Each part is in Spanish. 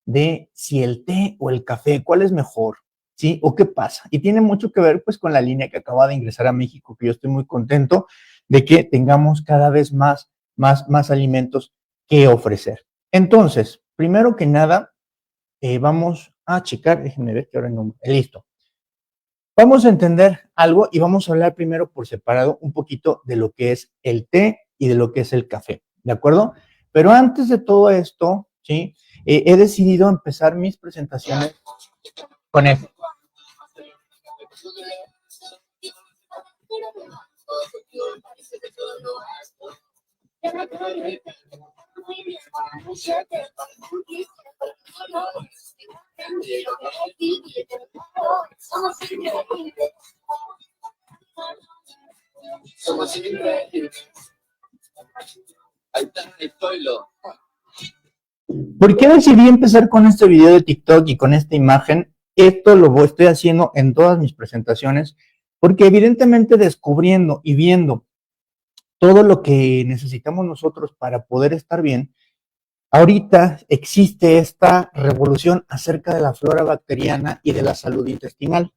de si el té o el café, ¿cuál es mejor? ¿Sí? ¿O qué pasa? Y tiene mucho que ver pues con la línea que acaba de ingresar a México, que yo estoy muy contento de que tengamos cada vez más alimentos que ofrecer. Entonces, primero que nada, vamos a checar, déjenme ver que ahora no, listo. Vamos a entender algo y vamos a hablar primero por separado un poquito de lo que es el té y de lo que es el café, ¿de acuerdo? Pero antes de todo esto, ¿sí? He decidido empezar mis presentaciones con eso. Somos increíbles. Ahí está, estoy lo. ¿Por qué decidí empezar con este video de TikTok y con esta imagen? Esto lo estoy haciendo en todas mis presentaciones, porque evidentemente descubriendo y viendo todo lo que necesitamos nosotros para poder estar bien, ahorita existe esta revolución acerca de la flora bacteriana y de la salud intestinal.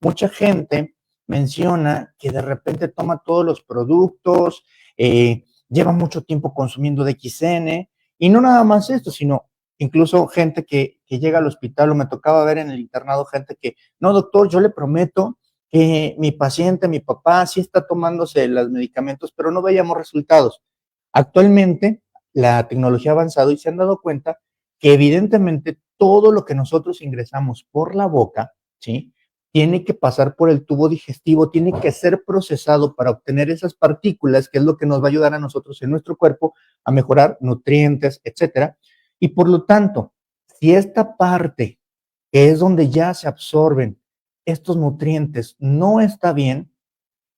Mucha gente menciona que de repente toma todos los productos, lleva mucho tiempo consumiendo DXN, y no nada más esto, sino incluso gente que llega al hospital, o me tocaba ver en el internado gente que, no doctor, yo le prometo que mi paciente, mi papá, sí está tomándose los medicamentos, pero no veíamos resultados. Actualmente la tecnología ha avanzado y se han dado cuenta que evidentemente todo lo que nosotros ingresamos por la boca, ¿sí? Tiene que pasar por el tubo digestivo, tiene que ser procesado para obtener esas partículas, que es lo que nos va a ayudar a nosotros en nuestro cuerpo a mejorar nutrientes, etcétera. Y por lo tanto, si esta parte, que es donde ya se absorben estos nutrientes, no está bien,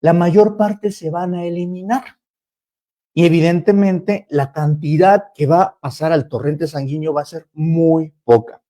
la mayor parte se van a eliminar. Y evidentemente la cantidad que va a pasar al torrente sanguíneo va a ser muy poca.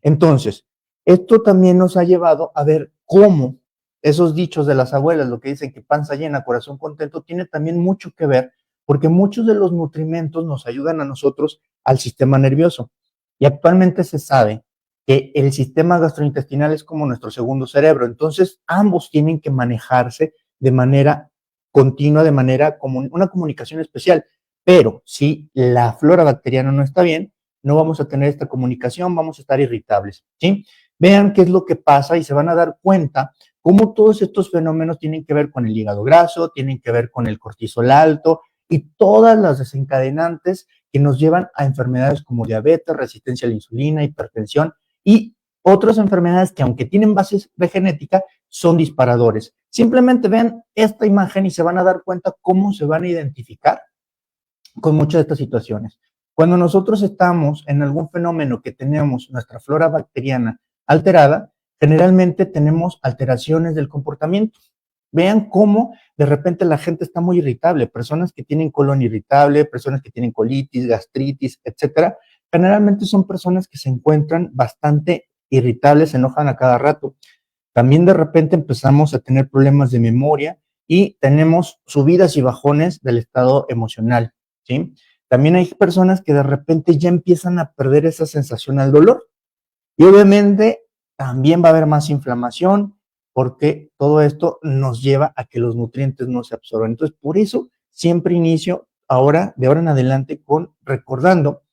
Entonces, esto también nos ha llevado a ver cómo esos dichos de las abuelas, lo que dicen que panza llena, corazón contento, tiene también mucho que ver, porque muchos de los nutrimentos nos ayudan a nosotros al sistema nervioso. Y actualmente se sabe que el sistema gastrointestinal es como nuestro segundo cerebro. Entonces, ambos tienen que manejarse de manera continua, de manera como una comunicación especial. Pero si la flora bacteriana no está bien, no vamos a tener esta comunicación, vamos a estar irritables, ¿sí? Vean qué es lo que pasa y se van a dar cuenta cómo todos estos fenómenos tienen que ver con el hígado graso, tienen que ver con el cortisol alto y todas las desencadenantes que nos llevan a enfermedades como diabetes, resistencia a la insulina, hipertensión y otras enfermedades que, aunque tienen bases de genética, son disparadores. Simplemente vean esta imagen y se van a dar cuenta cómo se van a identificar con muchas de estas situaciones. Cuando nosotros estamos en algún fenómeno que tenemos nuestra flora bacteriana alterada, generalmente tenemos alteraciones del comportamiento. Vean cómo de repente la gente está muy irritable, personas que tienen colon irritable, personas que tienen colitis, gastritis, etcétera. Generalmente son personas que se encuentran bastante irritables, se enojan a cada rato. También de repente empezamos a tener problemas de memoria y tenemos subidas y bajones del estado emocional, ¿sí? También hay personas que de repente ya empiezan a perder esa sensación al dolor. Y obviamente también va a haber más inflamación porque todo esto nos lleva a que los nutrientes no se absorban. Entonces, por eso siempre inicio ahora, de ahora en adelante, con recordando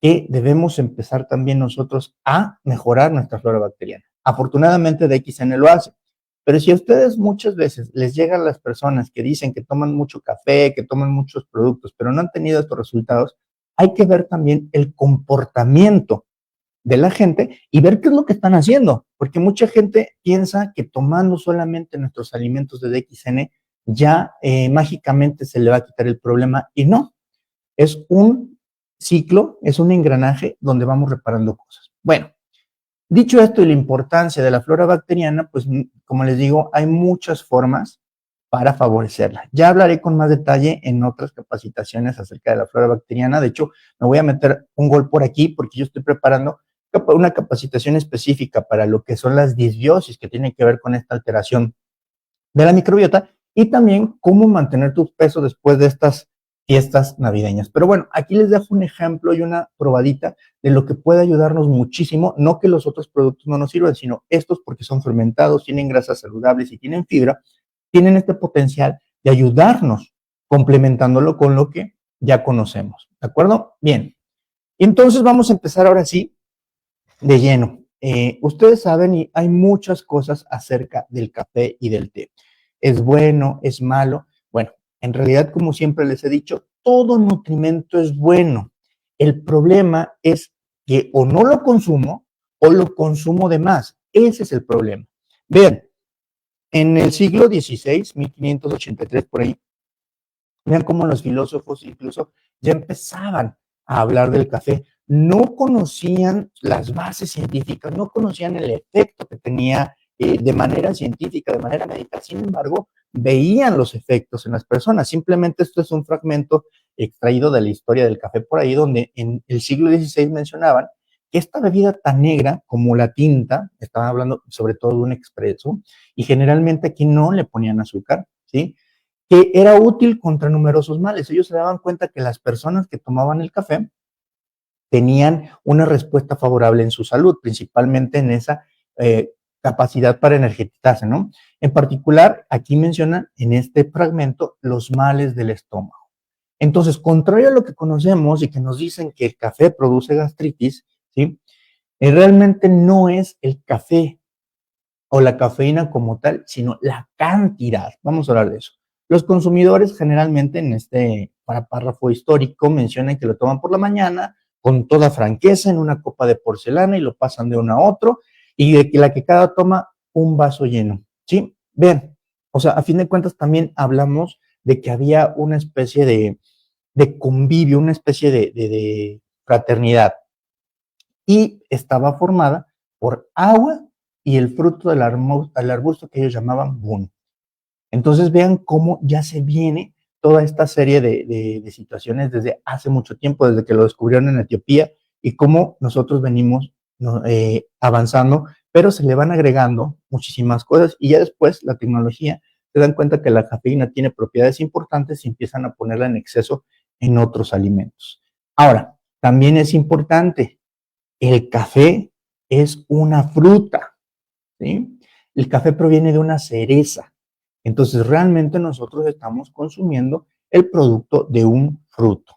que debemos empezar también nosotros a mejorar nuestra flora bacteriana. Afortunadamente DXN lo hace. Pero si a ustedes muchas veces les llegan las personas que dicen que toman mucho café, que toman muchos productos, pero no han tenido estos resultados, hay que ver también el comportamiento de la gente y ver qué es lo que están haciendo, porque mucha gente piensa que tomando solamente nuestros alimentos de DXN ya mágicamente se le va a quitar el problema y no, es un ciclo, es un engranaje donde vamos reparando cosas. Bueno, dicho esto y la importancia de la flora bacteriana, pues como les digo, hay muchas formas para favorecerla. Ya hablaré con más detalle en otras capacitaciones acerca de la flora bacteriana. De hecho, me voy a meter un gol por aquí porque yo estoy preparando una capacitación específica para lo que son las disbiosis, que tienen que ver con esta alteración de la microbiota, y también cómo mantener tu peso después de estas fiestas navideñas. Pero bueno, aquí les dejo un ejemplo y una probadita de lo que puede ayudarnos muchísimo, no que los otros productos no nos sirvan, sino estos porque son fermentados, tienen grasas saludables y tienen fibra, tienen este potencial de ayudarnos complementándolo con lo que ya conocemos, ¿de acuerdo? Bien, entonces vamos a empezar ahora sí de lleno. Ustedes saben y hay muchas cosas acerca del café y del té. ¿Es bueno? ¿Es malo? Bueno, en realidad, como siempre les he dicho, todo nutrimento es bueno. El problema es que o no lo consumo o lo consumo de más. Ese es el problema. Vean, en el siglo XVI, 1583 por ahí, vean cómo los filósofos incluso ya empezaban a hablar del café. No conocían las bases científicas, no conocían el efecto que tenía de manera científica, de manera médica. Sin embargo, veían los efectos en las personas. Simplemente esto es un fragmento extraído de la historia del café por ahí, donde en el siglo XVI mencionaban que esta bebida tan negra como la tinta, estaban hablando sobre todo de un expreso, y generalmente aquí no le ponían azúcar, ¿sí? Que era útil contra numerosos males. Ellos se daban cuenta que las personas que tomaban el café tenían una respuesta favorable en su salud, principalmente en esa capacidad para energetizarse, ¿no? En particular, aquí mencionan en este fragmento los males del estómago. Entonces, contrario a lo que conocemos y que nos dicen que el café produce gastritis, ¿sí? Realmente no es el café o la cafeína como tal, sino la cantidad. Vamos a hablar de eso. Los consumidores generalmente en este párrafo histórico mencionan que lo toman por la mañana con toda franqueza en una copa de porcelana y lo pasan de uno a otro y de que la que cada toma un vaso lleno. ¿Sí? Vean, o sea, a fin de cuentas también hablamos de que había una especie de convivio, una especie de fraternidad y estaba formada por agua y el fruto del arbusto que ellos llamaban bun. Entonces vean cómo ya se viene toda esta serie de situaciones desde hace mucho tiempo, desde que lo descubrieron en Etiopía y cómo nosotros venimos no, avanzando, pero se le van agregando muchísimas cosas y ya después la tecnología se dan cuenta que la cafeína tiene propiedades importantes y empiezan a ponerla en exceso en otros alimentos. Ahora, también es importante, el café es una fruta, ¿sí? El café proviene de una cereza. Entonces, realmente nosotros estamos consumiendo el producto de un fruto.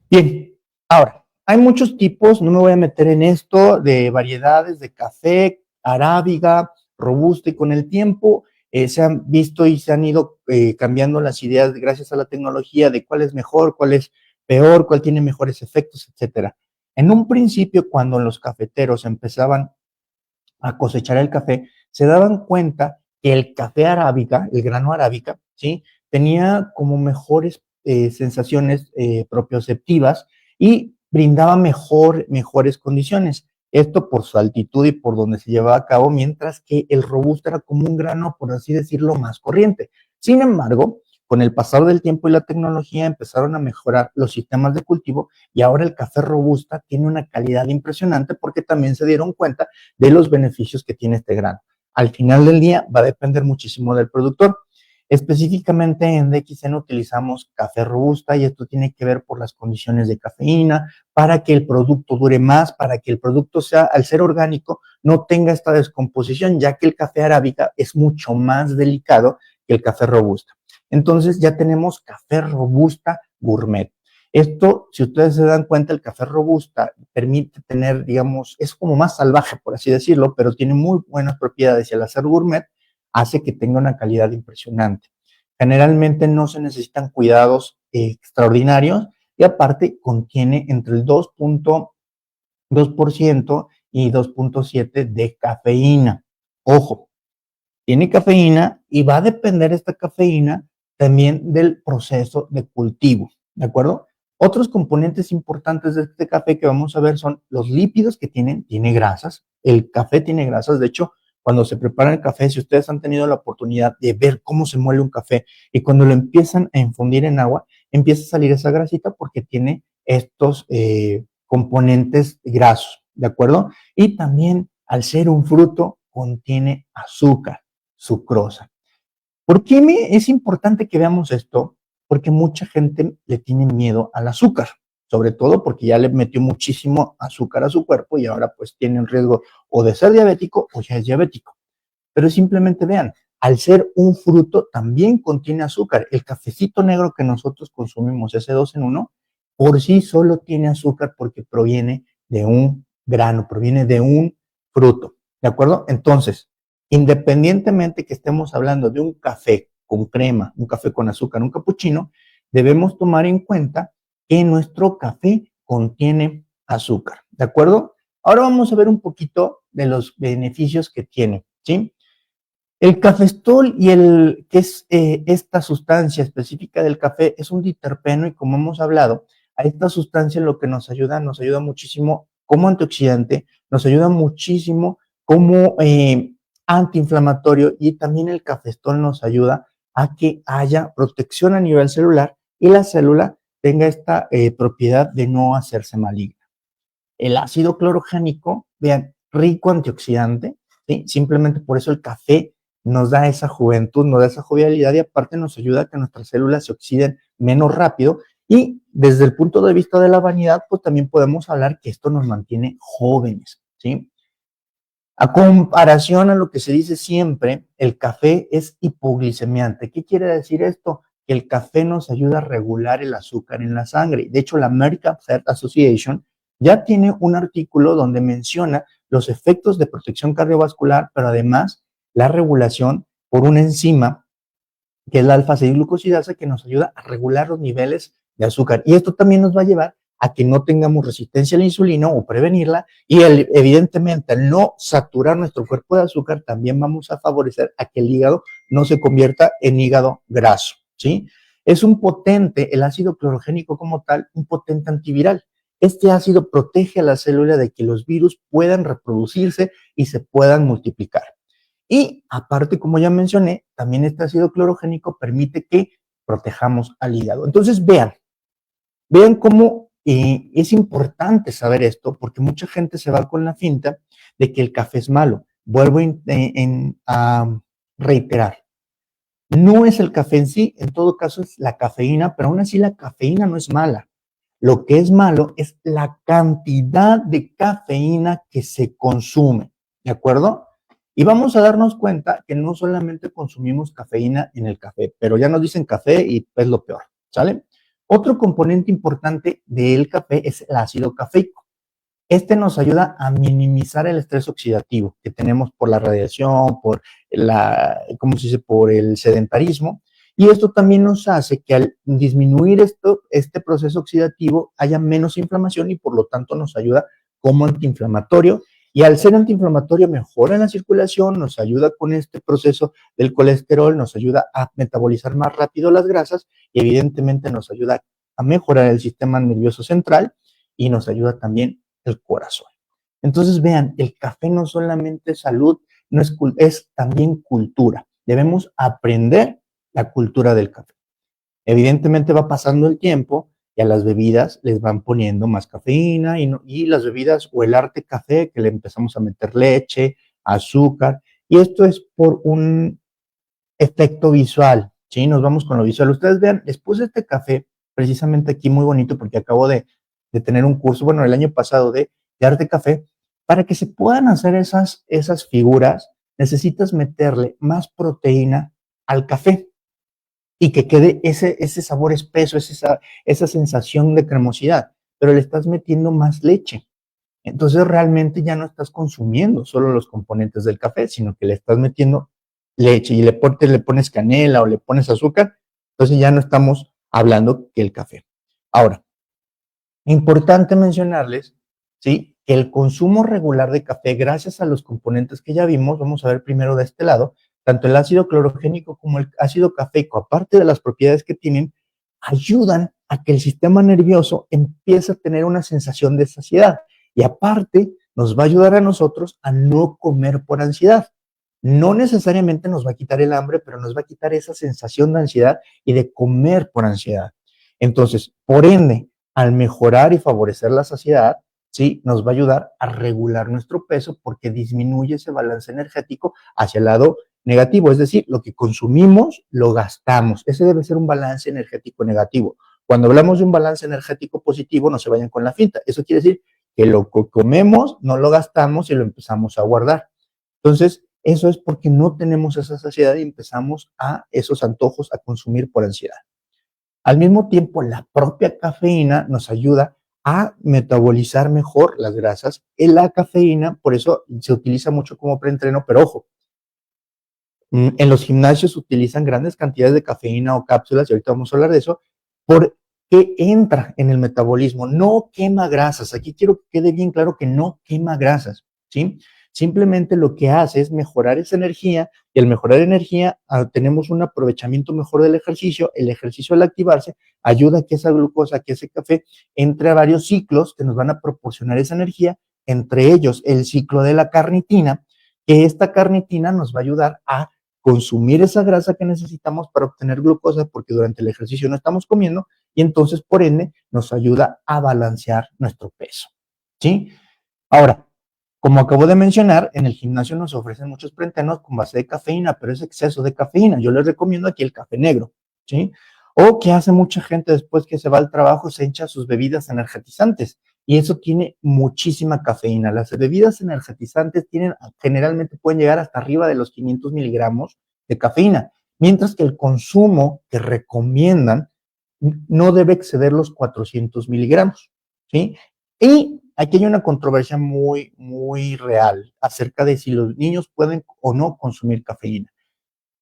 Bien, ahora, hay muchos tipos, no me voy a meter en esto, de variedades de café, arábiga, robusta, y con el tiempo se han visto y se han ido cambiando las ideas gracias a la tecnología de cuál es mejor, cuál es peor, cuál tiene mejores efectos, etcétera. En un principio, cuando los cafeteros empezaban a cosechar el café, se daban cuenta que el café arábica, el grano arábica, ¿sí? Tenía como mejores sensaciones propioceptivas y brindaba mejores condiciones. Esto por su altitud y por donde se llevaba a cabo, mientras que el robusto era como un grano, por así decirlo, más corriente. Sin embargo, con el pasar del tiempo y la tecnología empezaron a mejorar los sistemas de cultivo y ahora el café robusta tiene una calidad impresionante porque también se dieron cuenta de los beneficios que tiene este grano. Al final del día va a depender muchísimo del productor. Específicamente en DXN utilizamos café robusta y esto tiene que ver por las condiciones de cafeína, para que el producto dure más, para que el producto sea, al ser orgánico, no tenga esta descomposición, ya que el café arábica es mucho más delicado que el café robusta. Entonces ya tenemos café robusta gourmet. Esto, si ustedes se dan cuenta, el café robusta permite tener, digamos, es como más salvaje, por así decirlo, pero tiene muy buenas propiedades y al hacer gourmet hace que tenga una calidad impresionante. Generalmente no se necesitan cuidados extraordinarios y aparte contiene entre el 2.2% y 2.7% de cafeína. Ojo, tiene cafeína y va a depender esta cafeína también del proceso de cultivo, ¿de acuerdo? Otros componentes importantes de este café que vamos a ver son los lípidos que tiene grasas. El café tiene grasas, de hecho, cuando se prepara el café, si ustedes han tenido la oportunidad de ver cómo se muele un café y cuando lo empiezan a infundir en agua, empieza a salir esa grasita porque tiene estos componentes grasos, ¿de acuerdo? Y también al ser un fruto, contiene azúcar, sucrosa. ¿Por qué es importante que veamos esto? porque mucha gente le tiene miedo al azúcar, sobre todo porque ya le metió muchísimo azúcar a su cuerpo y ahora pues tiene un riesgo o de ser diabético o ya es diabético. Pero simplemente vean, al ser un fruto también contiene azúcar. El cafecito negro que nosotros consumimos, ese 2 en 1, por sí solo tiene azúcar porque proviene de un grano, proviene de un fruto, ¿de acuerdo? Entonces, independientemente que estemos hablando de un café con crema, un café con azúcar, un capuchino, debemos tomar en cuenta que nuestro café contiene azúcar, ¿de acuerdo? Ahora vamos a ver un poquito de los beneficios que tiene, ¿sí? El cafestol que es esta sustancia específica del café, es un diterpeno y como hemos hablado, a esta sustancia lo que nos ayuda muchísimo como antioxidante, nos ayuda muchísimo como antiinflamatorio y también el cafestol nos ayuda a que haya protección a nivel celular y la célula tenga esta propiedad de no hacerse maligna. El ácido clorogénico, vean, rico antioxidante, ¿sí? Simplemente por eso el café nos da esa juventud, nos da esa jovialidad y aparte nos ayuda a que nuestras células se oxiden menos rápido y desde el punto de vista de la vanidad, pues también podemos hablar que esto nos mantiene jóvenes, ¿sí? A comparación a lo que se dice siempre, el café es hipoglicemiante. ¿Qué quiere decir esto? Que el café nos ayuda a regular el azúcar en la sangre. De hecho, la American Heart Association ya tiene un artículo donde menciona los efectos de protección cardiovascular, pero además la regulación por una enzima que es la alfa-6-glucosidasa, que nos ayuda a regular los niveles de azúcar. Y esto también nos va a llevar a que no tengamos resistencia a la insulina o prevenirla y evidentemente al no saturar nuestro cuerpo de azúcar también vamos a favorecer a que el hígado no se convierta en hígado graso, ¿sí? Es un potente, el ácido clorogénico como tal, un potente antiviral. Este ácido protege a la célula de que los virus puedan reproducirse y se puedan multiplicar. Y aparte, como ya mencioné, también este ácido clorogénico permite que protejamos al hígado. Entonces, vean cómo es importante saber esto, porque mucha gente se va con la finta de que el café es malo. Vuelvo a reiterar, no es el café en sí, en todo caso es la cafeína, pero aún así la cafeína no es mala. Lo que es malo es la cantidad de cafeína que se consume, ¿de acuerdo? Y vamos a darnos cuenta que no solamente consumimos cafeína en el café, pero ya nos dicen café y es lo peor, ¿sale? Otro componente importante del café es el ácido cafeico. Este nos ayuda a minimizar el estrés oxidativo que tenemos por la radiación, ¿cómo se dice? Por el sedentarismo. Y esto también nos hace que al disminuir este proceso oxidativo haya menos inflamación y por lo tanto nos ayuda como antiinflamatorio. Y al ser antiinflamatorio mejora la circulación, nos ayuda con este proceso del colesterol, nos ayuda a metabolizar más rápido las grasas y evidentemente nos ayuda a mejorar el sistema nervioso central y nos ayuda también el corazón. Entonces vean, el café no solamente es salud, no es también cultura. Debemos aprender la cultura del café. Evidentemente va pasando el tiempo y a las bebidas les van poniendo más cafeína y las bebidas o el arte café que le empezamos a meter leche, azúcar y esto es por un efecto visual, ¿sí? Nos vamos con lo visual. Ustedes vean, después de este café, precisamente aquí muy bonito porque acabo de tener un curso, bueno, el año pasado de arte café, para que se puedan hacer esas figuras, necesitas meterle más proteína al café y que quede ese sabor espeso, esa sensación de cremosidad, pero le estás metiendo más leche. Entonces realmente ya no estás consumiendo solo los componentes del café, sino que le estás metiendo leche y le pones canela o le pones azúcar, entonces ya no estamos hablando que el café. Ahora, importante mencionarles, ¿sí? Que el consumo regular de café, gracias a los componentes que ya vimos, vamos a ver primero de este lado, tanto el ácido clorogénico como el ácido cafeico, aparte de las propiedades que tienen, ayudan a que el sistema nervioso empiece a tener una sensación de saciedad. Y aparte, nos va a ayudar a nosotros a no comer por ansiedad. No necesariamente nos va a quitar el hambre, pero nos va a quitar esa sensación de ansiedad y de comer por ansiedad. Entonces, por ende, al mejorar y favorecer la saciedad, ¿sí? Nos va a ayudar a regular nuestro peso porque disminuye ese balance energético hacia el lado negativo, es decir, lo que consumimos lo gastamos. Ese debe ser un balance energético negativo. Cuando hablamos de un balance energético positivo, no se vayan con la finta. Eso quiere decir que lo que comemos no lo gastamos y lo empezamos a guardar. Entonces, eso es porque no tenemos esa saciedad y empezamos a esos antojos a consumir por ansiedad. Al mismo tiempo, la propia cafeína nos ayuda a metabolizar mejor las grasas. En la cafeína, por eso se utiliza mucho como preentreno, pero ojo, en los gimnasios utilizan grandes cantidades de cafeína o cápsulas, y ahorita vamos a hablar de eso, porque entra en el metabolismo, no quema grasas. Aquí quiero que quede bien claro que no quema grasas, ¿sí? Simplemente lo que hace es mejorar esa energía, y al mejorar energía tenemos un aprovechamiento mejor del ejercicio. El ejercicio al activarse ayuda a que esa glucosa, que ese café entre a varios ciclos que nos van a proporcionar esa energía, entre ellos el ciclo de la carnitina, que esta carnitina nos va a ayudar a consumir esa grasa que necesitamos para obtener glucosa, porque durante el ejercicio no estamos comiendo, y entonces por ende nos ayuda a balancear nuestro peso, ¿sí? Ahora, como acabo de mencionar, en el gimnasio nos ofrecen muchos preentrenos con base de cafeína, pero es exceso de cafeína. Yo les recomiendo aquí el café negro, ¿sí? O que hace mucha gente después que se va al trabajo, se echa sus bebidas energetizantes, y eso tiene muchísima cafeína. Las bebidas energetizantes generalmente pueden llegar hasta arriba de los 500 miligramos de cafeína, mientras que el consumo que recomiendan no debe exceder los 400 miligramos, ¿sí? Y aquí hay una controversia muy, muy real acerca de si los niños pueden o no consumir cafeína.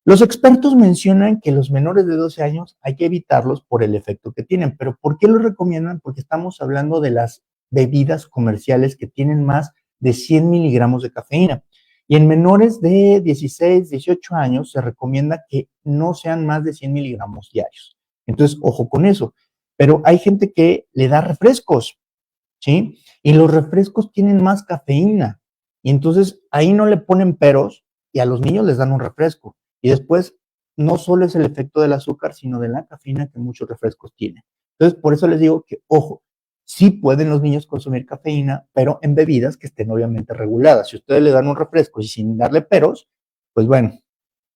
Los expertos mencionan que los menores de 12 años hay que evitarlos por el efecto que tienen, pero ¿por qué lo recomiendan? Porque estamos hablando de las bebidas comerciales que tienen más de 100 miligramos de cafeína. Y en menores de 16, 18 años se recomienda que no sean más de 100 miligramos diarios. Entonces, ojo con eso. Pero hay gente que le da refrescos, ¿sí? Y los refrescos tienen más cafeína. Y entonces ahí no le ponen peros, y a los niños les dan un refresco. Y después no solo es el efecto del azúcar, sino de la cafeína que muchos refrescos tienen. Entonces, por eso les digo que, ojo, sí pueden los niños consumir cafeína, pero en bebidas que estén obviamente reguladas. Si ustedes le dan un refresco y sin darle peros, pues bueno,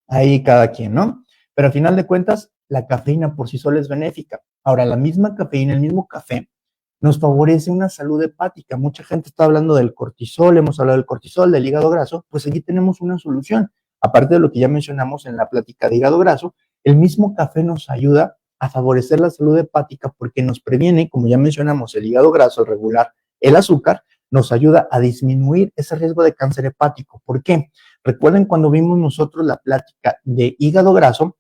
ahí cada quien, ¿no? Pero al final de cuentas, la cafeína por sí sola es benéfica. Ahora, la misma cafeína, el mismo café, nos favorece una salud hepática. Mucha gente está hablando del cortisol, hemos hablado del cortisol, del hígado graso, pues aquí tenemos una solución. Aparte de lo que ya mencionamos en la plática de hígado graso, el mismo café nos ayuda a favorecer la salud hepática porque nos previene, como ya mencionamos, el hígado graso, al regular el azúcar, nos ayuda a disminuir ese riesgo de cáncer hepático. ¿Por qué? Recuerden cuando vimos nosotros la plática de hígado graso,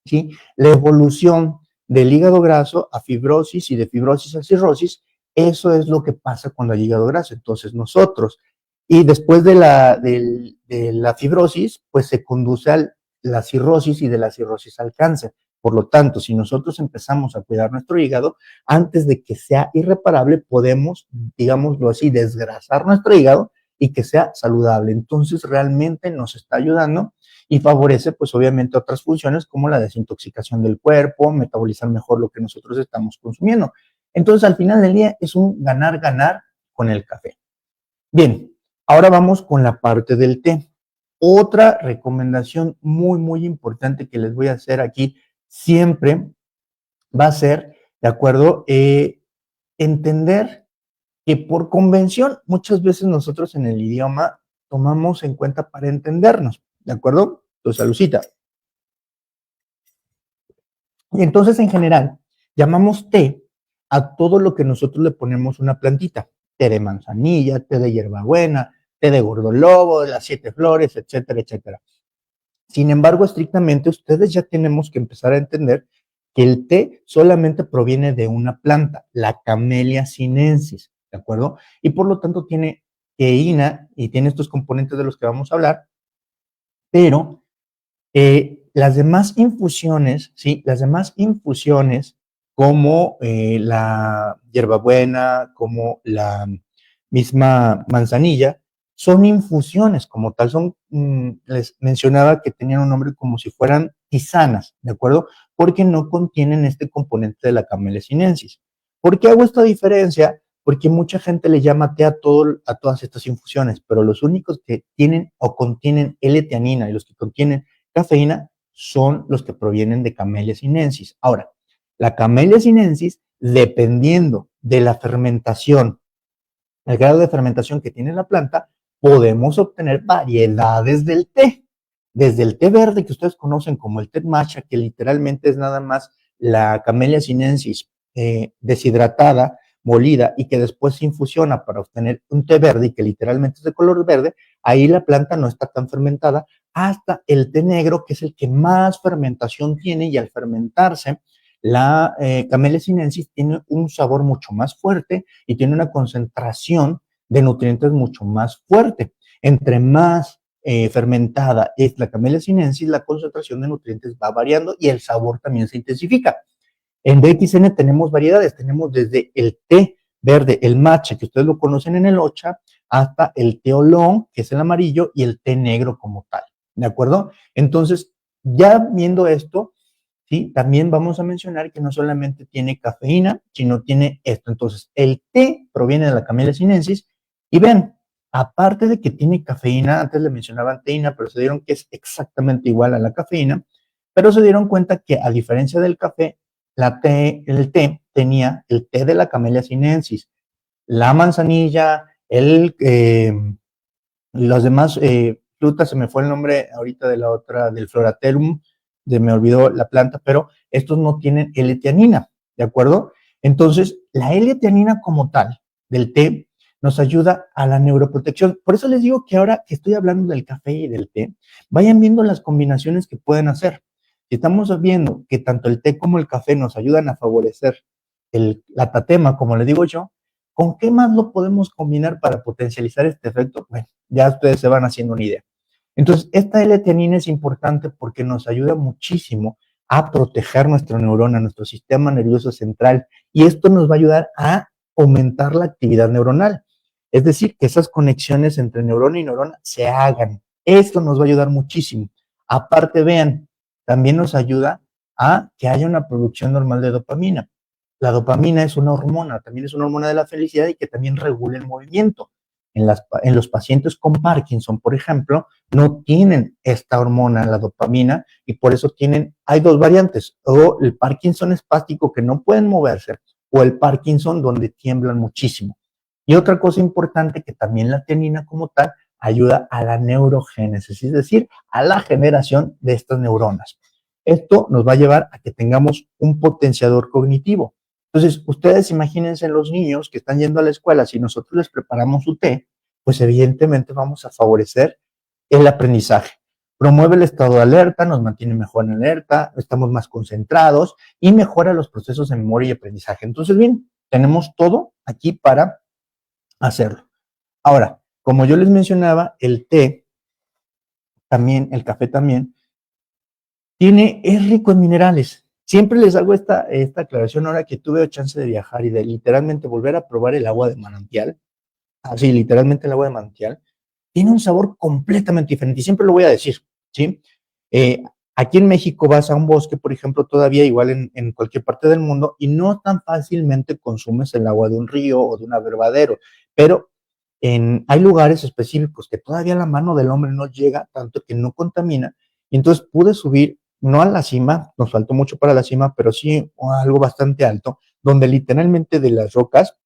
¿sí? La evolución del hígado graso a fibrosis y de fibrosis a cirrosis, eso es lo que pasa cuando hay hígado graso. Entonces nosotros, y después de la fibrosis, pues se conduce a la cirrosis, y de la cirrosis al cáncer. Por lo tanto, si nosotros empezamos a cuidar nuestro hígado, antes de que sea irreparable, podemos, digámoslo así, desgrasar nuestro hígado y que sea saludable. Entonces, realmente nos está ayudando y favorece, pues obviamente, otras funciones como la desintoxicación del cuerpo, metabolizar mejor lo que nosotros estamos consumiendo. Entonces, al final del día, es un ganar-ganar con el café. Bien, ahora vamos con la parte del té. Otra recomendación muy, muy importante que les voy a hacer aquí siempre va a ser, ¿de acuerdo? Entender que por convención muchas veces nosotros en el idioma tomamos en cuenta para entendernos, ¿de acuerdo? Tu saludcita. Y entonces en general llamamos té a todo lo que nosotros le ponemos una plantita. Té de manzanilla, té de hierbabuena, té de gordolobo, de las 7 flores, etcétera, etcétera. Sin embargo, estrictamente ustedes ya tenemos que empezar a entender que el té solamente proviene de una planta, la Camellia sinensis, ¿de acuerdo? Y por lo tanto tiene teína y tiene estos componentes de los que vamos a hablar, pero las demás infusiones, ¿sí? Las demás infusiones como la hierbabuena, como la misma manzanilla, son infusiones como tal, les mencionaba que tenían un nombre como si fueran tisanas, ¿de acuerdo? Porque no contienen este componente de la Camellia sinensis. ¿Por qué hago esta diferencia? porque mucha gente le llama té a todas estas infusiones, pero los únicos que tienen o contienen L-teanina y los que contienen cafeína son los que provienen de Camellia sinensis. Ahora, la Camellia sinensis, dependiendo de la fermentación, el grado de fermentación que tiene la planta, podemos obtener variedades del té. Desde el té verde que ustedes conocen como el té matcha, que literalmente es nada más la Camellia sinensis deshidratada, molida y que después se infusiona para obtener un té verde y que literalmente es de color verde, ahí la planta no está tan fermentada, hasta el té negro, que es el que más fermentación tiene, y al fermentarse, la Camellia sinensis tiene un sabor mucho más fuerte y tiene una concentración de nutrientes mucho más fuerte. Entre más fermentada es la Camellia sinensis, la concentración de nutrientes va variando y el sabor también se intensifica. En DXN tenemos variedades, tenemos desde el té verde, el matcha, que ustedes lo conocen en el Ocha, hasta el té oolong, que es el amarillo, y el té negro como tal, ¿de acuerdo? Entonces, ya viendo esto, ¿sí? También vamos a mencionar que no solamente tiene cafeína, sino tiene esto. Entonces, el té proviene de la Camellia sinensis y ven, aparte de que tiene cafeína, antes le mencionaban teína, pero se dieron que es exactamente igual a la cafeína, pero se dieron cuenta que a diferencia del café, el té tenía el té de la Camellia sinensis, la manzanilla, los demás frutas, se me fue el nombre ahorita de la otra, del Floraterum, me olvidó la planta, pero estos no tienen L-teanina, ¿de acuerdo? Entonces, la L-teanina como tal del té nos ayuda a la neuroprotección. Por eso les digo que ahora que estoy hablando del café y del té, vayan viendo las combinaciones que pueden hacer. Si estamos viendo que tanto el té como el café nos ayudan a favorecer la tatema, como le digo yo, ¿con qué más lo podemos combinar para potencializar este efecto? Bueno, ya ustedes se van haciendo una idea. Entonces, esta L-teanina es importante porque nos ayuda muchísimo a proteger nuestra neurona, nuestro sistema nervioso central, y esto nos va a ayudar a aumentar la actividad neuronal. Es decir, que esas conexiones entre neurona y neurona se hagan. Esto nos va a ayudar muchísimo. Aparte, vean, también nos ayuda a que haya una producción normal de dopamina. La dopamina es una hormona, también es una hormona de la felicidad y que también regula el movimiento. En los pacientes con Parkinson, por ejemplo, no tienen esta hormona, la dopamina, y por eso hay dos variantes, o el Parkinson espástico que no pueden moverse, o el Parkinson donde tiemblan muchísimo. Y otra cosa importante que también la teanina como tal ayuda a la neurogénesis, es decir, a la generación de estas neuronas. Esto nos va a llevar a que tengamos un potenciador cognitivo. Entonces, ustedes imagínense los niños que están yendo a la escuela, si nosotros les preparamos su té, pues evidentemente vamos a favorecer el aprendizaje. Promueve el estado de alerta, nos mantiene mejor en alerta, estamos más concentrados y mejora los procesos de memoria y aprendizaje. Entonces, bien, tenemos todo aquí para hacerlo. Ahora, como yo les mencionaba, el té también, el café también, es rico en minerales. Siempre les hago esta aclaración ahora que tuve chance de viajar y de literalmente volver a probar el agua de manantial. Así, literalmente el agua de manantial. Tiene un sabor completamente diferente y siempre lo voy a decir, ¿sí? Aquí en México vas a un bosque, por ejemplo, todavía igual en cualquier parte del mundo y no tan fácilmente consumes el agua de un río o de un abrevadero, pero hay lugares específicos que todavía la mano del hombre no llega, tanto que no contamina, y entonces pude subir, no a la cima, nos faltó mucho para la cima, pero sí a algo bastante alto, donde literalmente de las rocas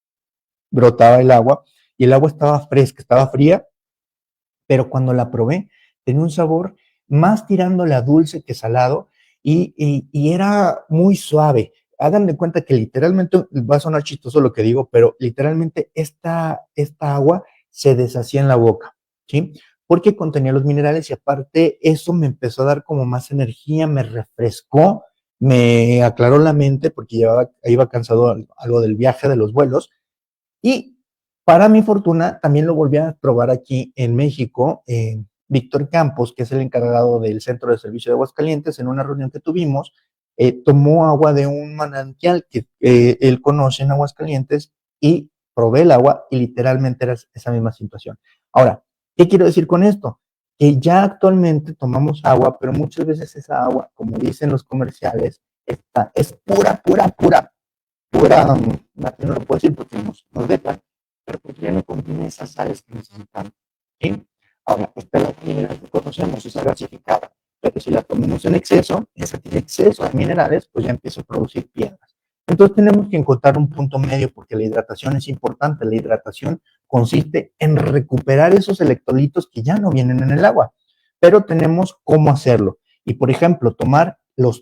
brotaba el agua y el agua estaba fresca, estaba fría, pero cuando la probé tenía un sabor más tirándole a dulce que salado y era muy suave. Hagan de cuenta que literalmente, va a sonar chistoso lo que digo, pero literalmente esta agua se deshacía en la boca, ¿sí? Porque contenía los minerales y aparte eso me empezó a dar como más energía, me refrescó, me aclaró la mente porque iba cansado algo del viaje, de los vuelos, y para mi fortuna, también lo volví a probar aquí en México. Víctor Campos, que es el encargado del Centro de Servicio de Aguascalientes, en una reunión que tuvimos, tomó agua de un manantial que él conoce en Aguascalientes y probé el agua y literalmente era esa misma situación. Ahora, ¿qué quiero decir con esto? Que ya actualmente tomamos agua, pero muchas veces esa agua, como dicen los comerciales, es pura fuera, Martín no lo puedo decir porque nos dejan, pero porque ya no contiene esas sales que necesitamos. ¿Sí? Ahora, esta es la mineral que conocemos, esa gasificada, pero si la tomamos en exceso, esa tiene exceso de minerales, pues ya empieza a producir piedras. Entonces tenemos que encontrar un punto medio porque la hidratación es importante. La hidratación consiste en recuperar esos electrolitos que ya no vienen en el agua, pero tenemos cómo hacerlo. Y por ejemplo, tomar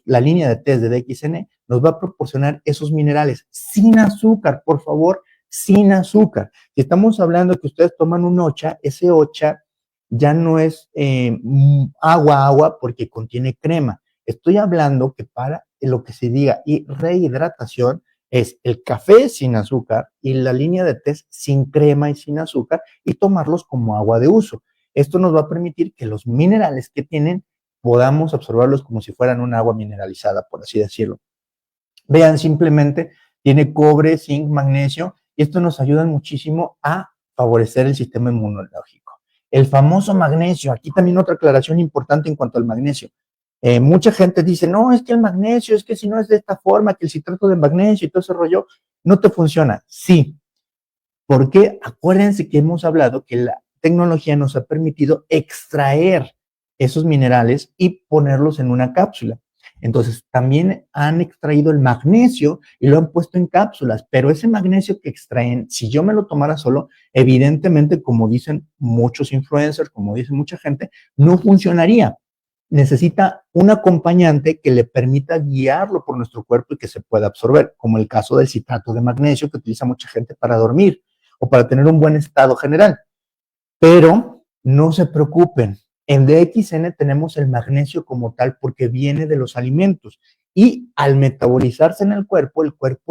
la línea de test de DXN nos va a proporcionar esos minerales sin azúcar, por favor, sin azúcar. Si estamos hablando que ustedes toman un OCHA, ese OCHA ya no es agua porque contiene crema. Estoy hablando que para lo que se diga y rehidratación es el café sin azúcar y la línea de test sin crema y sin azúcar y tomarlos como agua de uso. Esto nos va a permitir que los minerales que tienen podamos absorberlos como si fueran un agua mineralizada, por así decirlo. Vean, simplemente tiene cobre, zinc, magnesio y esto nos ayuda muchísimo a favorecer el sistema inmunológico. El famoso magnesio, aquí también otra aclaración importante en cuanto al magnesio. Mucha gente dice, no, es que el magnesio, es que si no es de esta forma, que el citrato de magnesio y todo ese rollo, no te funciona. Sí, porque acuérdense que hemos hablado que la tecnología nos ha permitido extraer esos minerales y ponerlos en una cápsula. Entonces, también han extraído el magnesio y lo han puesto en cápsulas, pero ese magnesio que extraen, si yo me lo tomara solo, evidentemente, como dicen muchos influencers, como dice mucha gente, no funcionaría. Necesita un acompañante que le permita guiarlo por nuestro cuerpo y que se pueda absorber, como el caso del citrato de magnesio que utiliza mucha gente para dormir o para tener un buen estado general. Pero no se preocupen, en DXN tenemos el magnesio como tal porque viene de los alimentos y al metabolizarse en el cuerpo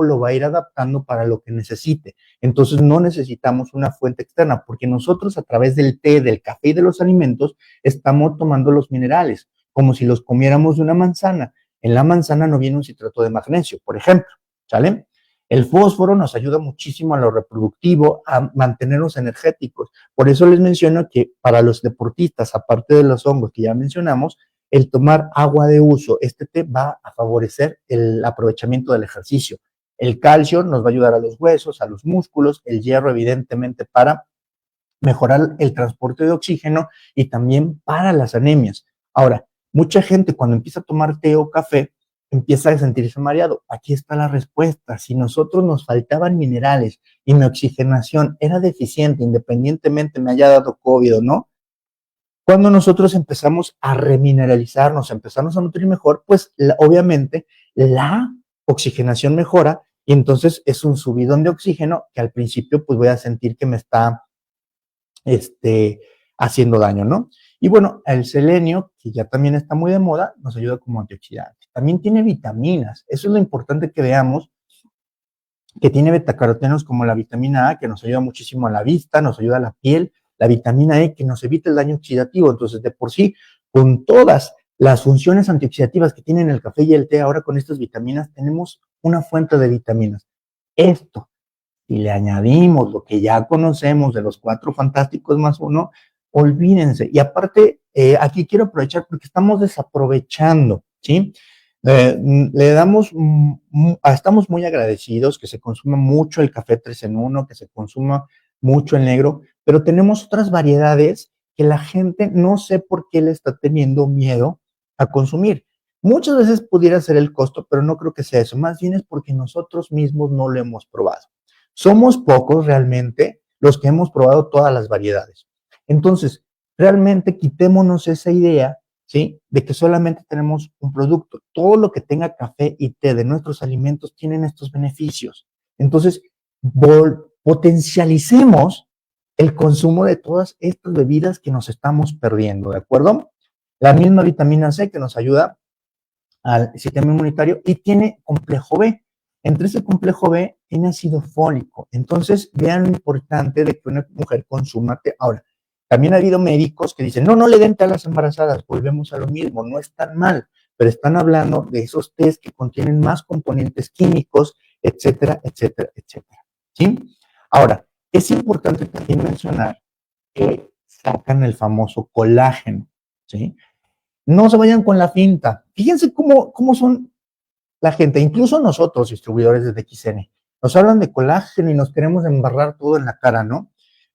lo va a ir adaptando para lo que necesite. Entonces no necesitamos una fuente externa porque nosotros a través del té, del café y de los alimentos estamos tomando los minerales como si los comiéramos de una manzana. En la manzana no viene un citrato de magnesio, por ejemplo, ¿sale? El fósforo nos ayuda muchísimo a lo reproductivo, a mantenernos energéticos. Por eso les menciono que para los deportistas, aparte de los hongos que ya mencionamos, el tomar agua de uso, este té va a favorecer el aprovechamiento del ejercicio. El calcio nos va a ayudar a los huesos, a los músculos, el hierro evidentemente para mejorar el transporte de oxígeno y también para las anemias. Ahora, mucha gente cuando empieza a tomar té o café, empieza a sentirse mareado. Aquí está la respuesta. Si nosotros nos faltaban minerales y mi oxigenación era deficiente, independientemente me haya dado COVID o no, cuando nosotros empezamos a remineralizarnos, empezamos a nutrir mejor, pues obviamente la oxigenación mejora y entonces es un subidón de oxígeno que al principio pues voy a sentir que me está haciendo daño, ¿no? Y bueno, el selenio, que ya también está muy de moda, nos ayuda como antioxidante. También tiene vitaminas. Eso es lo importante que veamos, que tiene betacarotenos como la vitamina A, que nos ayuda muchísimo a la vista, nos ayuda a la piel, la vitamina E, que nos evita el daño oxidativo. Entonces, de por sí, con todas las funciones antioxidativas que tienen el café y el té, ahora con estas vitaminas tenemos una fuente de vitaminas. Esto, si le añadimos lo que ya conocemos de los 4 fantásticos más 1, olvídense. Y aparte, aquí quiero aprovechar porque estamos desaprovechando, ¿sí? Le damos, estamos muy agradecidos que se consuma mucho el café 3 en 1, que se consuma mucho el negro, pero tenemos otras variedades que la gente no sé por qué le está teniendo miedo a consumir. Muchas veces pudiera ser el costo, pero no creo que sea eso. Más bien es porque nosotros mismos no lo hemos probado. Somos pocos realmente los que hemos probado todas las variedades. Entonces, realmente quitémonos esa idea, ¿sí? De que solamente tenemos un producto. Todo lo que tenga café y té de nuestros alimentos tienen estos beneficios. Entonces, potencialicemos el consumo de todas estas bebidas que nos estamos perdiendo, ¿de acuerdo? La misma vitamina C que nos ayuda al sistema inmunitario y tiene complejo B. Entre ese complejo B tiene ácido fólico. Entonces, vean lo importante de que una mujer consuma té. Ahora, también ha habido médicos que dicen, no, no le den té a las embarazadas. Volvemos a lo mismo, no es tan mal, pero están hablando de esos tés que contienen más componentes químicos, etcétera, etcétera, etcétera. ¿Sí? Ahora, es importante también mencionar que sacan el famoso colágeno, ¿sí? No se vayan con la finta. Fíjense cómo son la gente, incluso nosotros, distribuidores de DXN. Nos hablan de colágeno y nos queremos embarrar todo en la cara, ¿no?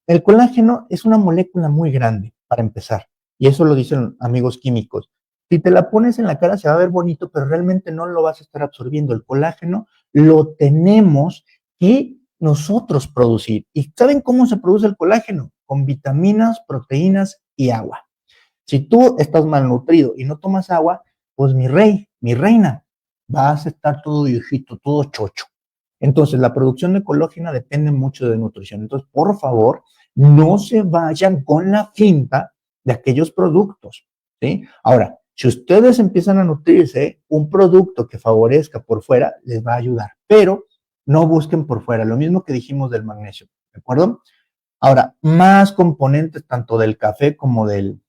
El colágeno es una molécula muy grande, para empezar, y eso lo dicen amigos químicos. Si te la pones en la cara se va a ver bonito, pero realmente no lo vas a estar absorbiendo. El colágeno lo tenemos que nosotros producir. ¿Y saben cómo se produce el colágeno? Con vitaminas, proteínas y agua. Si tú estás malnutrido y no tomas agua, pues mi rey, mi reina, vas a estar todo viejito, todo chocho. Entonces, la producción de colágeno depende mucho de nutrición. Entonces, por favor, no se vayan con la finta de aquellos productos, ¿sí? Ahora, si ustedes empiezan a nutrirse, un producto que favorezca por fuera les va a ayudar, pero no busquen por fuera. Lo mismo que dijimos del magnesio, ¿de acuerdo? Ahora, más componentes tanto del café como del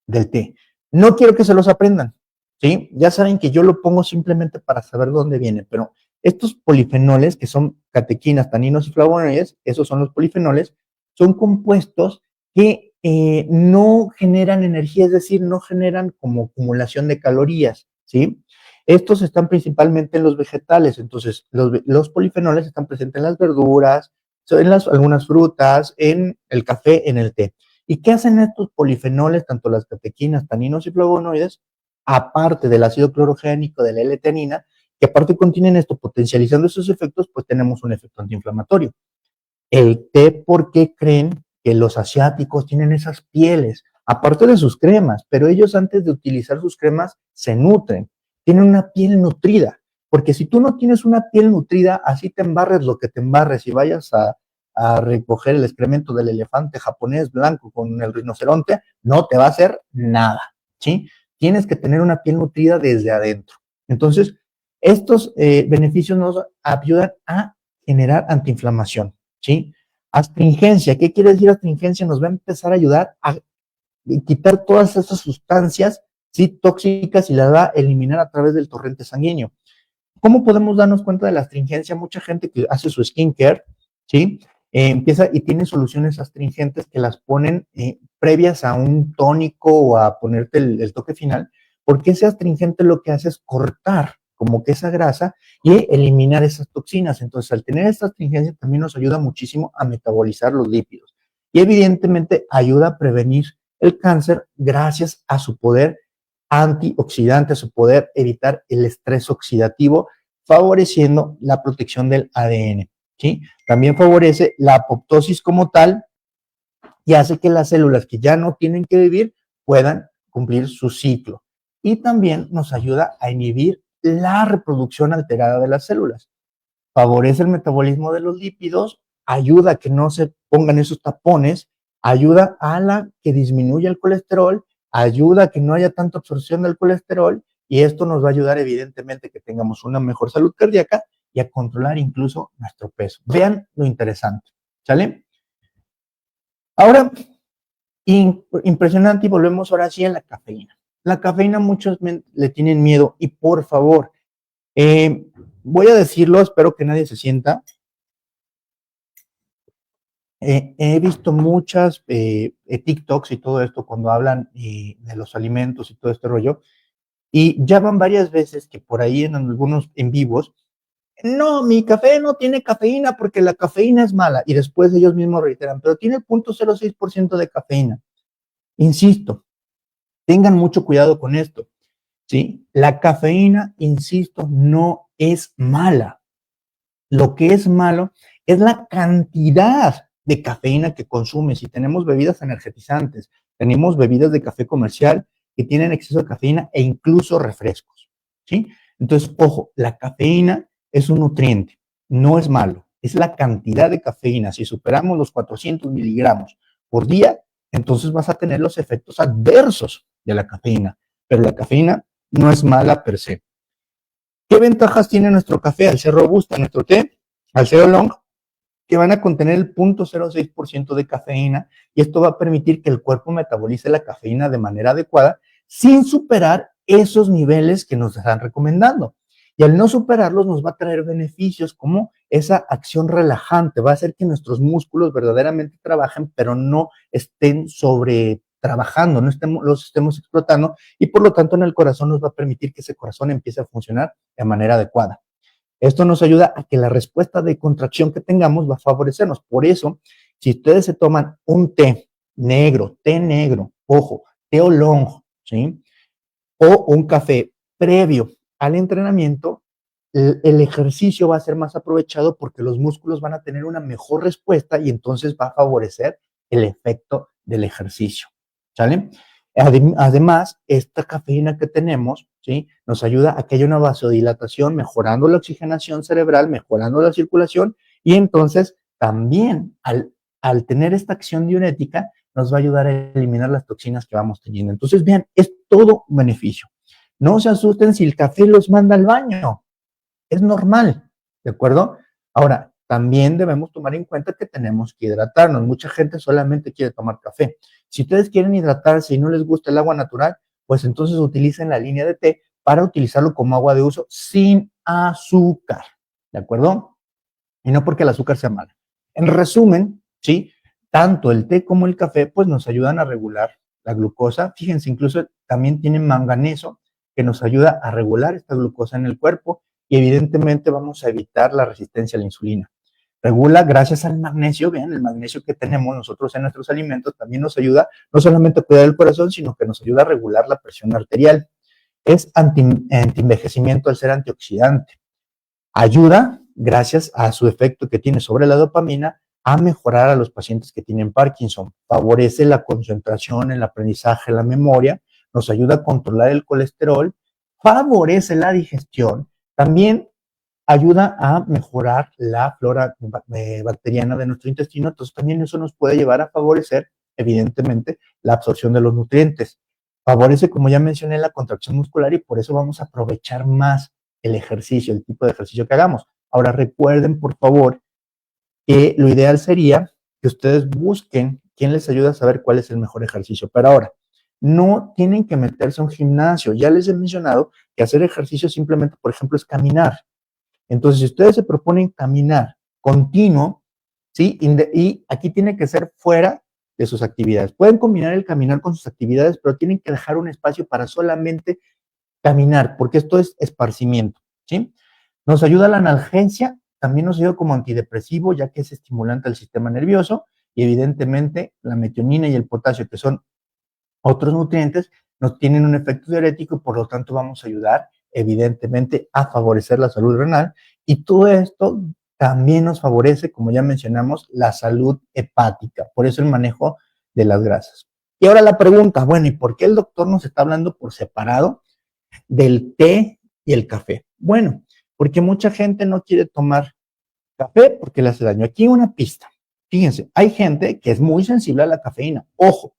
té. No quiero que se los aprendan, ¿sí? Ya saben que yo lo pongo simplemente para saber dónde viene, pero estos polifenoles, que son catequinas, taninos y flavonoides, esos son los polifenoles, son compuestos que no generan energía, es decir, no generan como acumulación de calorías, ¿sí? Estos están principalmente en los vegetales, entonces los polifenoles están presentes en las verduras, en algunas frutas, en el café, en el té. ¿Y qué hacen estos polifenoles, tanto las catequinas, taninos y flavonoides, aparte del ácido clorogénico, de la L-teanina, que aparte contienen esto, potencializando esos efectos, pues tenemos un efecto antiinflamatorio? El té, ¿por qué creen que los asiáticos tienen esas pieles? Aparte de sus cremas, pero ellos antes de utilizar sus cremas se nutren, tienen una piel nutrida, porque si tú no tienes una piel nutrida, así te embarres lo que te embarres y vayas a recoger el excremento del elefante japonés blanco con el rinoceronte, no te va a hacer nada, ¿sí? Tienes que tener una piel nutrida desde adentro. Entonces, estos beneficios nos ayudan a generar antiinflamación, ¿sí? Astringencia, ¿qué quiere decir astringencia? Nos va a empezar a ayudar a quitar todas esas sustancias, ¿sí? Tóxicas y las va a eliminar a través del torrente sanguíneo. ¿Cómo podemos darnos cuenta de la astringencia? Mucha gente que hace su skincare, ¿sí? Empieza y tiene soluciones astringentes que las ponen previas a un tónico o a ponerte el toque final, porque ese astringente lo que hace es cortar como que esa grasa y eliminar esas toxinas. Entonces, al tener esta astringencia también nos ayuda muchísimo a metabolizar los lípidos y evidentemente ayuda a prevenir el cáncer gracias a su poder antioxidante, a su poder evitar el estrés oxidativo, favoreciendo la protección del ADN, ¿sí? También favorece la apoptosis como tal y hace que las células que ya no tienen que vivir puedan cumplir su ciclo. Y también nos ayuda a inhibir la reproducción alterada de las células. Favorece el metabolismo de los lípidos, ayuda a que no se pongan esos tapones, ayuda a la que disminuya el colesterol, ayuda a que no haya tanta absorción del colesterol y esto nos va a ayudar evidentemente que tengamos una mejor salud cardíaca y a controlar incluso nuestro peso. Vean lo interesante, ¿sale? Ahora, impresionante y volvemos ahora sí a la cafeína. La cafeína muchos le tienen miedo y por favor, voy a decirlo, espero que nadie se sienta. He visto muchas TikToks y todo esto cuando hablan de los alimentos y todo este rollo, y ya van varias veces que por ahí en algunos en vivos, no, mi café no tiene cafeína porque la cafeína es mala, y después ellos mismos reiteran, pero tiene 0.06% de cafeína. Insisto, tengan mucho cuidado con esto, ¿sí? La cafeína, insisto, no es mala. Lo que es malo es la cantidad de cafeína que consume. Si tenemos bebidas energetizantes, tenemos bebidas de café comercial que tienen exceso de cafeína e incluso refrescos, ¿sí? Entonces, ojo, la cafeína es un nutriente, no es malo, es la cantidad de cafeína. Si superamos los 400 miligramos por día, entonces vas a tener los efectos adversos de la cafeína, pero la cafeína no es mala per se. ¿Qué ventajas tiene nuestro café al ser robusta, nuestro té, al ser oolong? Que van a contener el 0.06% de cafeína y esto va a permitir que el cuerpo metabolice la cafeína de manera adecuada sin superar esos niveles que nos están recomendando. Y al no superarlos nos va a traer beneficios como esa acción relajante, va a hacer que nuestros músculos verdaderamente trabajen, pero no estén sobre trabajando, los estemos explotando y por lo tanto en el corazón nos va a permitir que ese corazón empiece a funcionar de manera adecuada. Esto nos ayuda a que la respuesta de contracción que tengamos va a favorecernos. Por eso, si ustedes se toman un té negro, ojo, té oolong, ¿sí? O un café previo al entrenamiento, el ejercicio va a ser más aprovechado porque los músculos van a tener una mejor respuesta y entonces va a favorecer el efecto del ejercicio, ¿sale? Además, esta cafeína que tenemos, ¿sí? Nos ayuda a que haya una vasodilatación, mejorando la oxigenación cerebral, mejorando la circulación y entonces también al tener esta acción diurética nos va a ayudar a eliminar las toxinas que vamos teniendo. Entonces, vean, es todo un beneficio. No se asusten si el café los manda al baño. Es normal, ¿de acuerdo? Ahora, también debemos tomar en cuenta que tenemos que hidratarnos. Mucha gente solamente quiere tomar café. Si ustedes quieren hidratarse y no les gusta el agua natural, pues entonces utilicen la línea de té para utilizarlo como agua de uso sin azúcar, ¿de acuerdo? Y no porque el azúcar sea malo. En resumen, ¿sí? Tanto el té como el café, pues nos ayudan a regular la glucosa. Fíjense, incluso también tienen manganeso que nos ayuda a regular esta glucosa en el cuerpo y evidentemente vamos a evitar la resistencia a la insulina. Regula gracias al magnesio, vean, el magnesio que tenemos nosotros en nuestros alimentos también nos ayuda no solamente a cuidar el corazón, sino que nos ayuda a regular la presión arterial. Es anti-envejecimiento al ser antioxidante. Ayuda, gracias a su efecto que tiene sobre la dopamina, a mejorar a los pacientes que tienen Parkinson. Favorece la concentración, el aprendizaje, la memoria, nos ayuda a controlar el colesterol, favorece la digestión, también ayuda a mejorar la flora bacteriana de nuestro intestino, entonces también eso nos puede llevar a favorecer, evidentemente, la absorción de los nutrientes. Favorece, como ya mencioné, la contracción muscular y por eso vamos a aprovechar más el ejercicio, el tipo de ejercicio que hagamos. Ahora recuerden, por favor, que lo ideal sería que ustedes busquen quién les ayuda a saber cuál es el mejor ejercicio. Pero ahora, no tienen que meterse a un gimnasio. Ya les he mencionado que hacer ejercicio simplemente, por ejemplo, es caminar. Entonces, si ustedes se proponen caminar continuo, ¿sí? Y aquí tiene que ser fuera de sus actividades. Pueden combinar el caminar con sus actividades, pero tienen que dejar un espacio para solamente caminar, porque esto es esparcimiento, ¿sí? Nos ayuda la analgesia, también nos ayuda como antidepresivo, ya que es estimulante al sistema nervioso, y evidentemente la metionina y el potasio, que son otros nutrientes, nos tienen un efecto diurético y por lo tanto vamos a ayudar, evidentemente, a favorecer la salud renal, y todo esto también nos favorece, como ya mencionamos, la salud hepática, por eso el manejo de las grasas. Y ahora la pregunta, bueno, ¿y por qué el doctor nos está hablando por separado del té y el café? Bueno, porque mucha gente no quiere tomar café porque le hace daño. Aquí una pista. Fíjense, hay gente que es muy sensible a la cafeína. Ojo,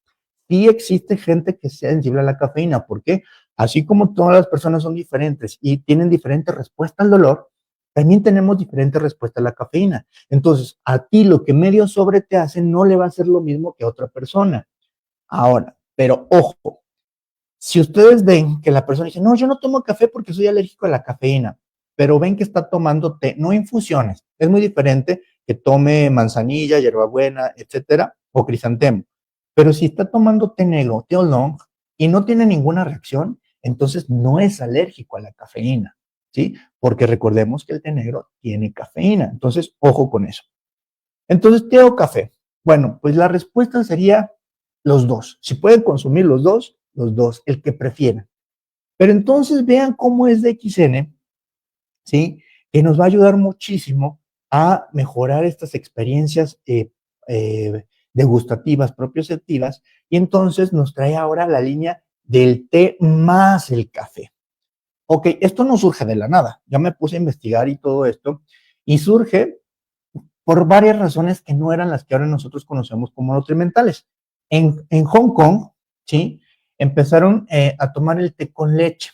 sí existe gente que es sensible a la cafeína, porque así como todas las personas son diferentes y tienen diferente respuesta al dolor, también tenemos diferente respuesta a la cafeína. Entonces, a ti lo que medio sobre te hace no le va a hacer lo mismo que a otra persona. Ahora, pero ojo, si ustedes ven que la persona dice, no, yo no tomo café porque soy alérgico a la cafeína, pero ven que está tomando té, no infusiones, es muy diferente que tome manzanilla, hierbabuena, etcétera, o crisantemo. Pero si está tomando té negro, té oolong, y no tiene ninguna reacción, entonces no es alérgico a la cafeína, ¿sí? Porque recordemos que el té negro tiene cafeína, entonces ojo con eso. Entonces, ¿té o café? Bueno, pues la respuesta sería los dos. Si pueden consumir los dos, el que prefieran. Pero entonces vean cómo es de XN, ¿sí? Que nos va a ayudar muchísimo a mejorar estas experiencias degustativas, propioceptivas, y entonces nos trae ahora la línea del té más el café. Ok, esto no surge de la nada. Ya me puse a investigar y todo esto, y surge por varias razones que no eran las que ahora nosotros conocemos como nutrimentales. En Hong Kong, ¿sí? Empezaron a tomar el té con leche.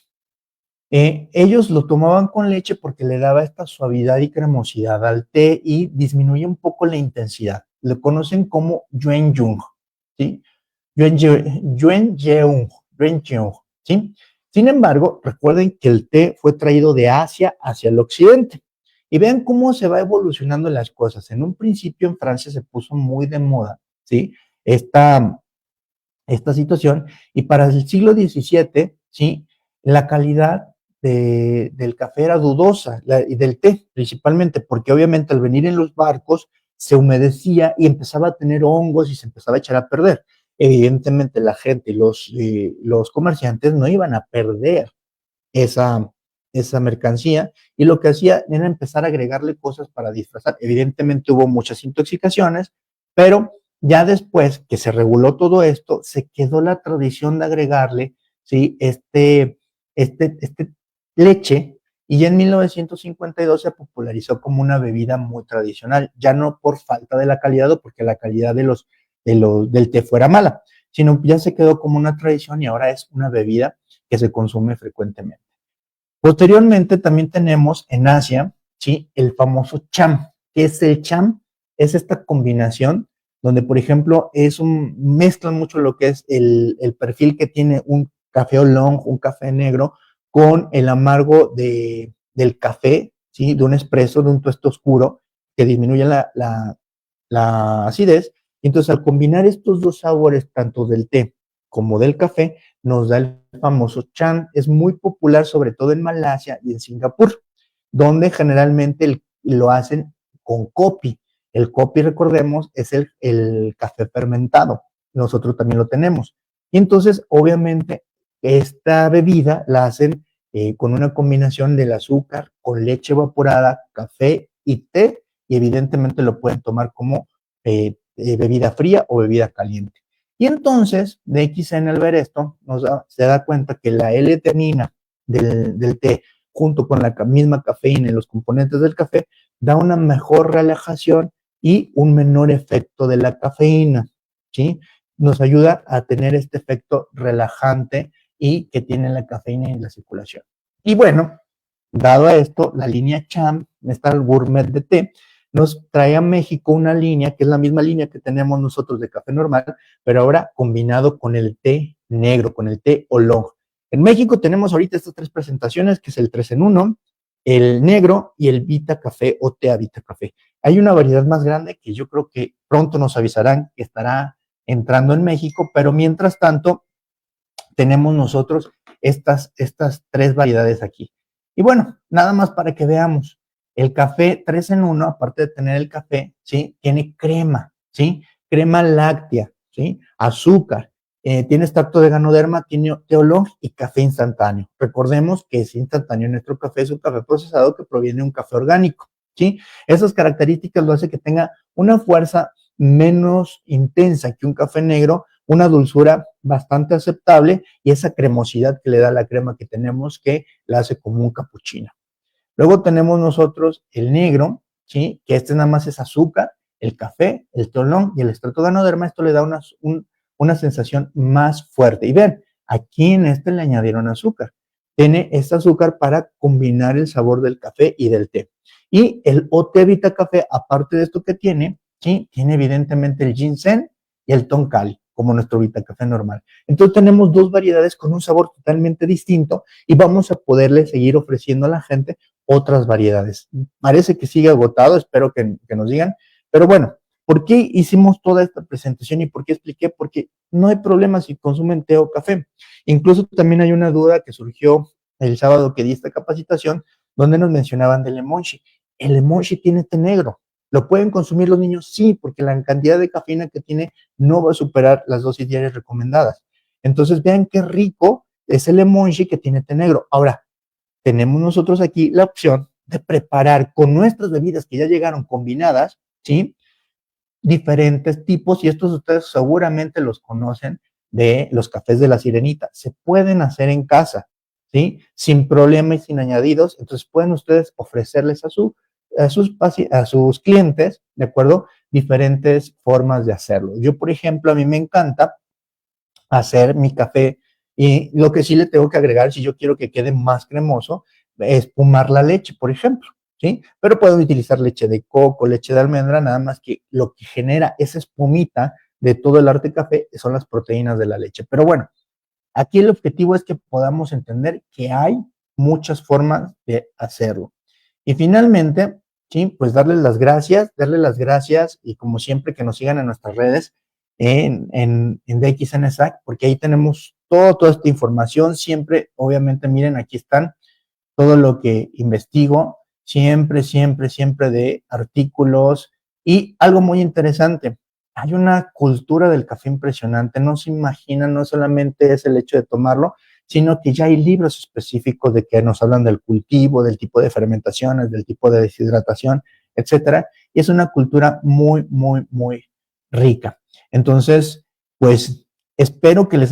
Ellos lo tomaban con leche porque le daba esta suavidad y cremosidad al té y disminuye un poco la intensidad. Lo conocen como Yuen Jung, ¿sí? Yuen Jeung, Yuen Jeung, ¿sí? Sin embargo, recuerden que el té fue traído de Asia hacia el occidente. Y vean cómo se va evolucionando las cosas. En un principio en Francia se puso muy de moda, ¿sí? Esta situación, y para el siglo XVII, ¿sí? La calidad del café era dudosa, y del té principalmente, porque obviamente al venir en los barcos se humedecía y empezaba a tener hongos y se empezaba a echar a perder. Evidentemente la gente y los comerciantes no iban a perder esa, esa mercancía, y lo que hacía era empezar a agregarle cosas para disfrazar. Evidentemente hubo muchas intoxicaciones, pero ya después que se reguló todo esto, se quedó la tradición de agregarle, ¿sí? Este leche, y ya en 1952 se popularizó como una bebida muy tradicional, ya no por falta de la calidad o porque la calidad del té fuera mala, sino ya se quedó como una tradición y ahora es una bebida que se consume frecuentemente. Posteriormente también tenemos en Asia, ¿sí? El famoso cham. ¿Qué es el cham? Es esta combinación donde, por ejemplo, mezclan mucho lo que es el perfil que tiene un café oolong, un café negro, con el amargo del café, ¿sí? De un espresso, de un tueste oscuro, que disminuye la acidez. Y entonces, al combinar estos dos sabores, tanto del té como del café, nos da el famoso chan. Es muy popular, sobre todo en Malasia y en Singapur, donde generalmente lo hacen con copi. El copi, recordemos, es el café fermentado. Nosotros también lo tenemos. Y entonces, obviamente, esta bebida la hacen con una combinación del azúcar con leche evaporada, café y té, y evidentemente lo pueden tomar como bebida fría o bebida caliente. Y entonces, DXN al ver esto, se da cuenta que la L-teanina del té, junto con la misma cafeína y los componentes del café, da una mejor relajación y un menor efecto de la cafeína, ¿sí? Nos ayuda a tener este efecto relajante y que tiene la cafeína en la circulación. Y bueno, dado a esto, la línea Champ, esta gourmet de té, nos trae a México una línea que es la misma línea que tenemos nosotros de café normal, pero ahora combinado con el té negro, con el té oolong. En México tenemos ahorita estas tres presentaciones, que es el 3 en 1, el negro y el Vita Café o té a Vita Café. Hay una variedad más grande que yo creo que pronto nos avisarán que estará entrando en México, pero mientras tanto tenemos nosotros estas tres variedades aquí. Y bueno, nada más para que veamos, el café 3 en 1, aparte de tener el café, ¿sí? Tiene crema, ¿sí? Crema láctea, ¿sí? Azúcar, tiene extracto de ganoderma, tiene té oolong y café instantáneo. Recordemos que es instantáneo nuestro café, es un café procesado que proviene de un café orgánico, ¿sí? Esas características lo hace que tenga una fuerza menos intensa que un café negro, una dulzura bastante aceptable y esa cremosidad que le da la crema que tenemos, que la hace como un capuchino. Luego tenemos nosotros el negro, ¿sí? Que este nada más es azúcar, el café, el tolón y el extracto de ganoderma. Esto le da una sensación más fuerte. Y ven, aquí en este le añadieron azúcar. Tiene este azúcar para combinar el sabor del café y del té. Y el Ote Vita Café, aparte de esto que tiene, ¿sí? Tiene evidentemente el ginseng y el tonkali, como nuestro Vita Café normal. Entonces tenemos dos variedades con un sabor totalmente distinto y vamos a poderle seguir ofreciendo a la gente otras variedades. Parece que sigue agotado, espero que nos digan, pero bueno, ¿por qué hicimos toda esta presentación y por qué expliqué? Porque no hay problema si consumen té o café. Incluso también hay una duda que surgió el sábado que di esta capacitación, donde nos mencionaban del emoji. El emoji tiene té negro. ¿Lo pueden consumir los niños? Sí, porque la cantidad de cafeína que tiene no va a superar las dosis diarias recomendadas. Entonces, vean qué rico es el emoji que tiene té negro. Ahora, tenemos nosotros aquí la opción de preparar con nuestras bebidas que ya llegaron combinadas, ¿sí? Diferentes tipos, y estos ustedes seguramente los conocen, de los cafés de la Sirenita. Se pueden hacer en casa, ¿sí? Sin problema y sin añadidos. Entonces pueden ustedes ofrecerles a sus clientes, ¿de acuerdo? Diferentes formas de hacerlo. Yo, por ejemplo, a mí me encanta hacer mi café, y lo que sí le tengo que agregar, si yo quiero que quede más cremoso, es espumar la leche, por ejemplo, ¿sí? Pero puedo utilizar leche de coco, leche de almendra, nada más que lo que genera esa espumita de todo el arte café son las proteínas de la leche. Pero bueno, aquí el objetivo es que podamos entender que hay muchas formas de hacerlo. Y finalmente, sí, pues darles las gracias y como siempre que nos sigan en nuestras redes en DXNSAC, porque ahí tenemos toda esta información. Siempre, obviamente, miren, aquí están todo lo que investigo, siempre, siempre, siempre de artículos y algo muy interesante. Hay una cultura del café impresionante, no se imaginan, no solamente es el hecho de tomarlo, sino que ya hay libros específicos de que nos hablan del cultivo, del tipo de fermentaciones, del tipo de deshidratación, etcétera. Y es una cultura muy, muy, muy rica. Entonces, pues espero que les